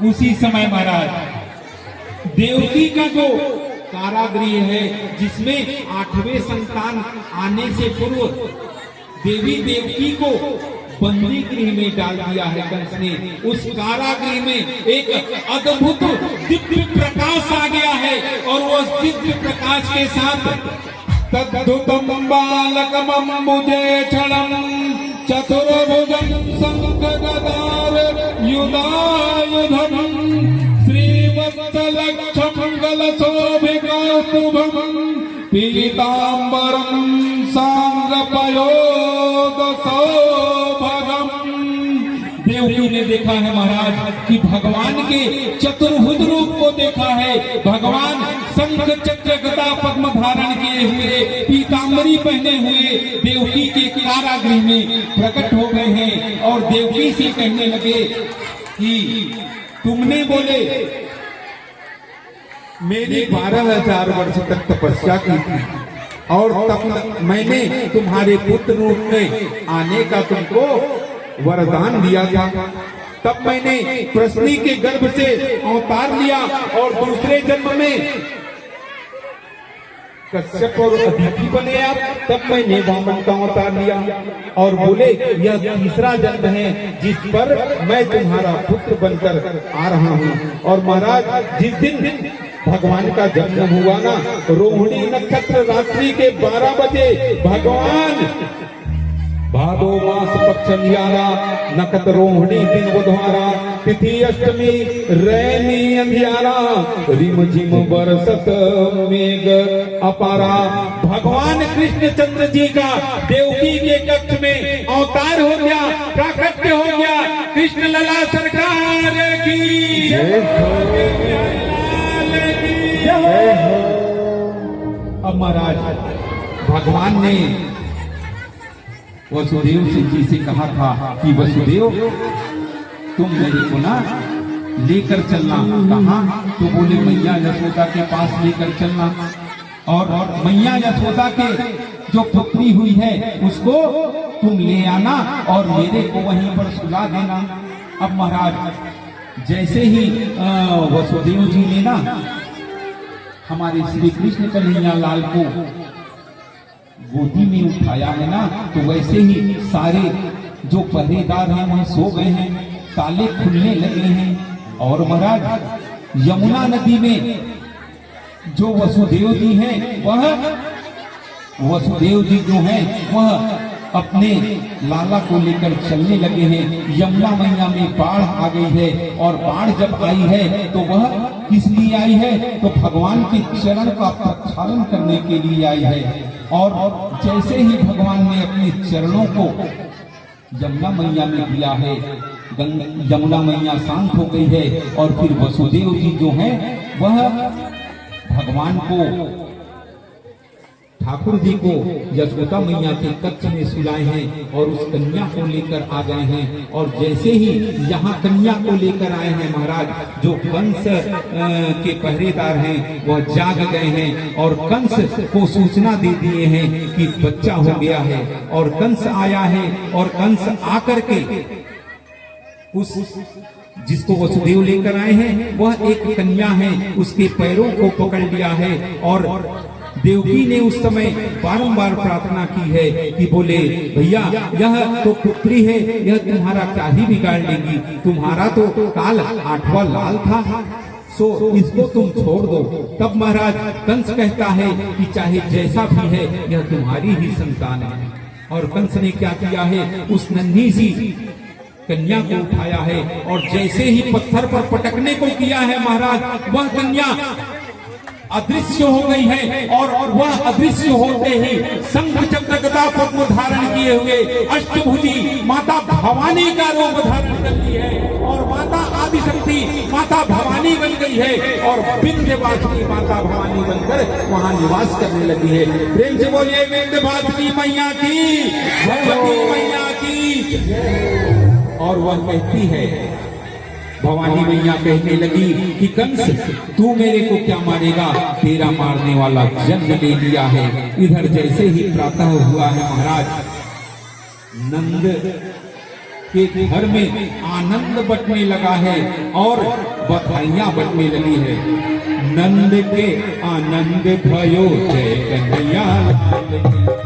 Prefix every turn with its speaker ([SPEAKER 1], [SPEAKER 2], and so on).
[SPEAKER 1] उसी समय महाराज देवकी का जो कारागृह है, जिसमें 8वें संतान आने से पूर्व देवी देवकी को बंदी गृह में डाल दिया है कंस ने। उस कारागृह में एक अद्भुत दिव्य प्रकाश आ गया है, और उस दिव्य प्रकाश के साथ तद्भुतम बालकमम्बुजे क्षणम चतुर्भुजं शंख गदार युधायुधम श्रीवत्सलक्षमंगलशोभिकास्तुभं पीतांबरं सांग्रपयोदशोभगम्। देवकी ने देखा है महाराज कि भगवान के चतुर्भुज रूप को देखा है। भगवान शंख चक्र गदा पद्म धारण किए हुए, पीतांबरी पहने हुए देवकी के कारागृह में प्रकट हो गए हैं, और देवकी से कहने लगे कि तुमने बोले मेरी 12,000 वर्ष तक तपस्या की थी, और तब मैंने तुम्हारे पुत्र रूप में आने का तुमको वरदान दिया था। तब मैंने प्रश्नी के गर्भ से अवतार लिया, और दूसरे जन्म में कश्यप और अदिति बने आप। तब मैंने वामन का अवतार लिया, और बोले यह तीसरा जन्म है जिस पर मैं तुम्हारा पुत्र बनकर आ रहा हूँ। और महाराज जिस दिन भगवान का जन्म हुआ ना, रोहिणी नक्षत्र रात्रि के 12 बजे भगवान भादो मास पक्ष अंधियारा, नक्षत्र रोहिणी दिन बुधवारा, तिथि अष्टमी रैनी अंधियारा, रिम झिम बरसत मेघ अपारा। भगवान कृष्ण चंद्र जी का देवकी के कक्ष में अवतार हो गया, प्राकट्य हो गया। कृष्ण लला सरकार की अब महाराज भगवान ने वसुदेव जी से कहा था कि वसुदेव तुम मेरे को ना लेकर चलना। कहाँ? तो बोले मैया यशोदा के पास लेकर चलना, और मैया यशोदा के जो पुत्री हुई है उसको तुम ले आना, और मेरे को वहीं पर सुला देना। अब महाराज जैसे ही वसुदेव जी ने ना हमारे श्री कृष्ण कन्हैया लाल को गोदी में उठाया है ना, तो वैसे ही सारे जो पहरेदार हैं वह सो गए हैं, ताले खुलने लगे हैं। और महाराज यमुना नदी में जो वसुदेव जी हैं, वसुदेव जी जो हैं वह अपने लाला को लेकर चलने लगे हैं। यमुना मैया में बाढ़ आ गई है, और बाढ़ जब आई है तो वह किस लिए आई है? तो भगवान के चरण का प्रक्षालन करने के लिए आई है। और जैसे ही भगवान ने अपने चरणों को यमुना मैया में दिया है, यमुना मैया शांत हो गई है, और फिर वसुदेव जी जो हैं वह भगवान को, ठाकुर जी को यशोदा मैया के कक्ष में सुलाए हैं, और उस कन्या को लेकर आ गए हैं। और जैसे ही यहाँ कन्या को लेकर आए हैं महाराज, जो कंस के पहरेदार हैं वह जाग गए हैं, और कंस को सूचना दे दिए हैं कि बच्चा हो गया है। और कंस आया है, और कंस आकर के उस जिसको वसुदेव लेकर आए हैं वह एक कन्या है, उसके पैरों को पकड़ लिया है। और देवकी ने उस समय बारंबार प्रार्थना की है कि बोले भैया यह तो पुत्री है, यह तुम्हारा क्या ही बिगाड़ लेगी, तुम्हारा तो काल 8वां लाल था, सो इसको तुम छोड़ दो। तब महाराज कंस कहता है कि चाहे जैसा भी है यह तुम्हारी ही संतान है। और कंस ने क्या किया है, उस नन्ही सी कन्या को उठाया है, और जैसे ही पत्थर पर पटकने को किया है महाराज, वह कन्या अदृश्य हो गई है। और वह अदृश्य होते ही शंख चक्र गदा पद्म धारण किए हुए अष्टभुजी माता भवानी का रूप धारण कर ली है, और माता आदिशक्ति माता भवानी बन गई है, और विंध्यवासिनी माता भवानी बनकर वहां निवास करने लगी है। प्रेम से बोलिए विंध्यवासिनी मैया की, भगवती मैया की। और वह कहती है, भवानी मैया कहने लगी कि कंस तू मेरे को क्या मारेगा, तेरा मारने वाला जन्म ले लिया है। इधर जैसे ही प्रातः हुआ है महाराज, नंद के घर में आनंद बटने लगा है और बधाइयां बटने लगी है। नंद के आनंद भयो जय कन्हैया लाल की।